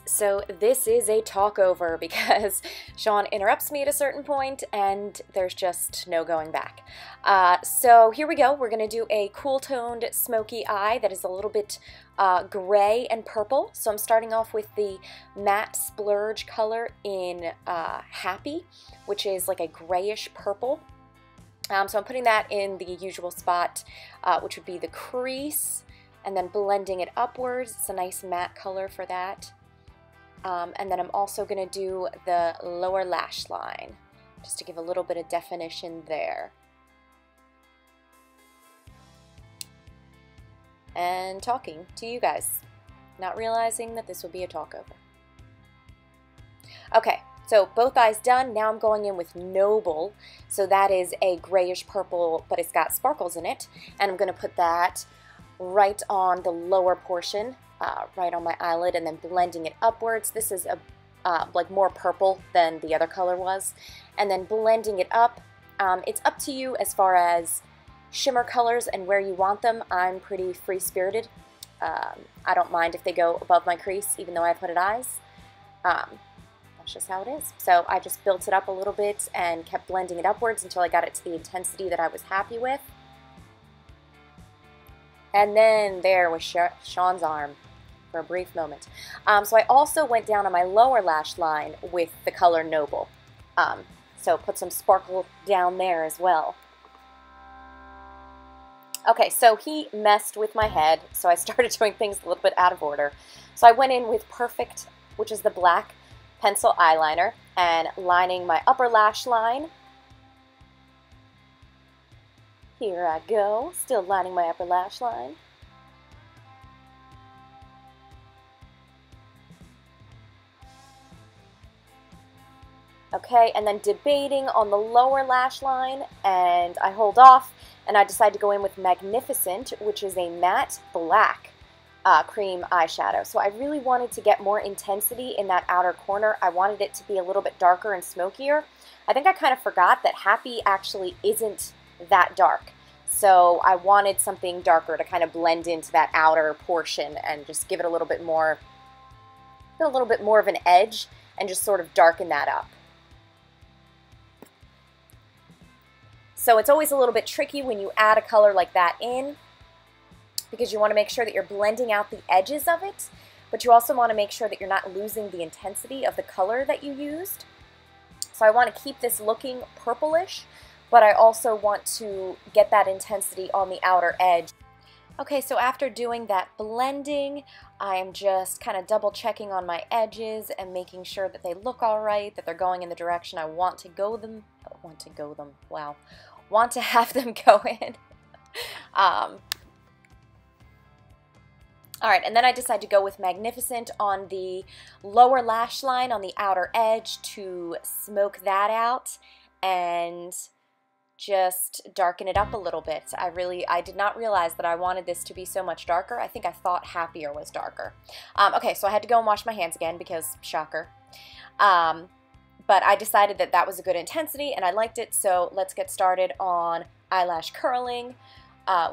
So this is a talkover because Sean interrupts me at a certain point and there's just no going back. So here we go. We're going to do a cool toned smoky eye that is a little bit gray and purple. So I'm starting off with the matte Splurge color in Happy, which is like a grayish purple. So I'm putting that in the usual spot, which would be the crease, and then blending it upwards. It's a nice matte color for that. And then I'm also going to do the lower lash line, just to give a little bit of definition there. And talking to you guys, not realizing that this would be a talkover. Okay, so both eyes done. Now I'm going in with Noble. So that is a grayish purple, but it's got sparkles in it. And I'm going to put that right on the lower portion. Right on my eyelid, and then blending it upwards. This is like more purple than the other color was, and then blending it up. It's up to you as far as shimmer colors and where you want them. I'm pretty free-spirited. I don't mind if they go above my crease, even though I have hooded eyes. That's just how it is. So I just built it up a little bit and kept blending it upwards until I got it to the intensity that I was happy with. And then there was Sean's arm for a brief moment. So I also went down on my lower lash line with the color Noble. So put some sparkle down there as well. Okay, so he messed with my head, so I started doing things a little bit out of order. So I went in with Perfect, which is the black pencil eyeliner, and lining my upper lash line. Here I go, still lining my upper lash line. Okay, and then debating on the lower lash line, and I hold off, and I decide to go in with Magnificent, which is a matte black cream eyeshadow. So I really wanted to get more intensity in that outer corner. I wanted it to be a little bit darker and smokier. I think I kind of forgot that Happy actually isn't that dark. So I wanted something darker to kind of blend into that outer portion and just give it a little bit more of an edge and just sort of darken that up. So it's always a little bit tricky when you add a color like that in, because you want to make sure that you're blending out the edges of it, but you also want to make sure that you're not losing the intensity of the color that you used. So I want to keep this looking purplish, but I also want to get that intensity on the outer edge. Okay, so after doing that blending, I'm just kind of double checking on my edges and making sure that they look all right, that they're going in the direction I want to have them go in. Alright, and then I decide to go with Magnificent on the lower lash line on the outer edge to smoke that out and just darken it up a little bit. I did not realize that I wanted this to be so much darker. I think I thought Happier was darker. Okay, so I had to go and wash my hands again because, shocker. But I decided that that was a good intensity and I liked it, so let's get started on eyelash curling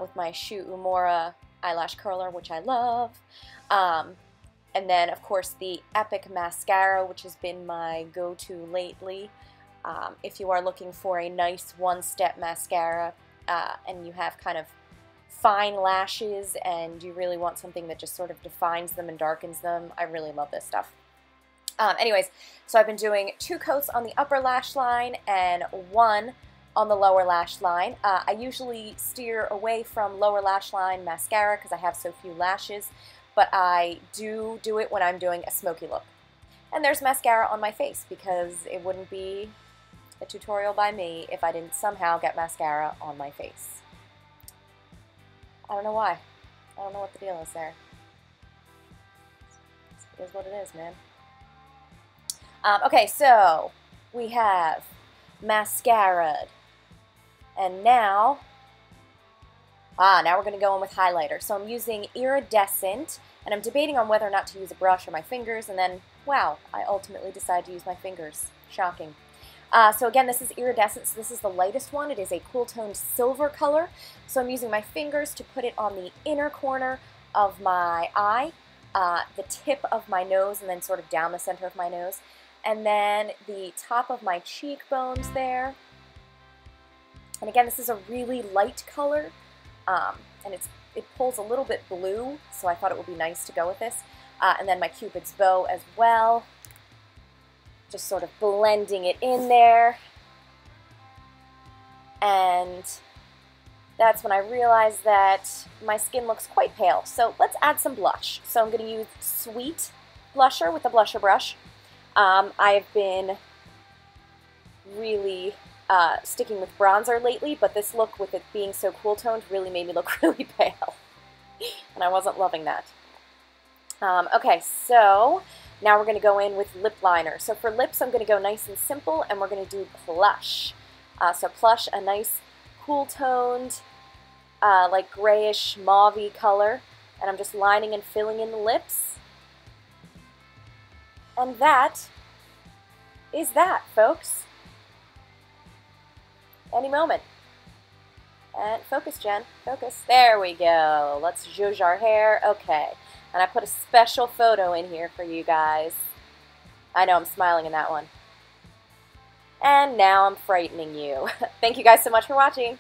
with my Uemura eyelash curler, which I love. And then, of course, the Epic Mascara, which has been my go-to lately. If you are looking for a nice one-step mascara and you have kind of fine lashes and you really want something that just sort of defines them and darkens them, I really love this stuff. Anyways, so I've been doing 2 coats on the upper lash line and 1 on the lower lash line. I usually steer away from lower lash line mascara because I have so few lashes, but I do it when I'm doing a smoky look. And there's mascara on my face because it wouldn't be a tutorial by me if I didn't somehow get mascara on my face. I don't know why. I don't know what the deal is there. It is what it is, man. Okay, so we have mascara, and now we're going to go in with highlighter. So I'm using Iridescent, and I'm debating on whether or not to use a brush or my fingers, and then, wow, I ultimately decided to use my fingers. Shocking. So again, this is Iridescent, so this is the lightest one. It is a cool toned silver color. So I'm using my fingers to put it on the inner corner of my eye, the tip of my nose and then sort of down the center of my nose. And then the top of my cheekbones there. And again, this is a really light color, and it pulls a little bit blue, so I thought it would be nice to go with this. And then my Cupid's bow as well. Just sort of blending it in there. And that's when I realized that my skin looks quite pale. So let's add some blush. So I'm going to use Sweet blusher with a blusher brush. I've been really sticking with bronzer lately, but this look with it being so cool toned really made me look really pale. And I wasn't loving that. Okay, so now we're going to go in with lip liner. So for lips, I'm going to go nice and simple, and we're going to do Plush. So Plush, a nice cool toned, like grayish mauve-y color. And I'm just lining and filling in the lips. And that is that, folks. Any moment. And focus, Jen. Focus. There we go. Let's zhuzh our hair. Okay. And I put a special photo in here for you guys. I know I'm smiling in that one. And now I'm frightening you. Thank you guys so much for watching.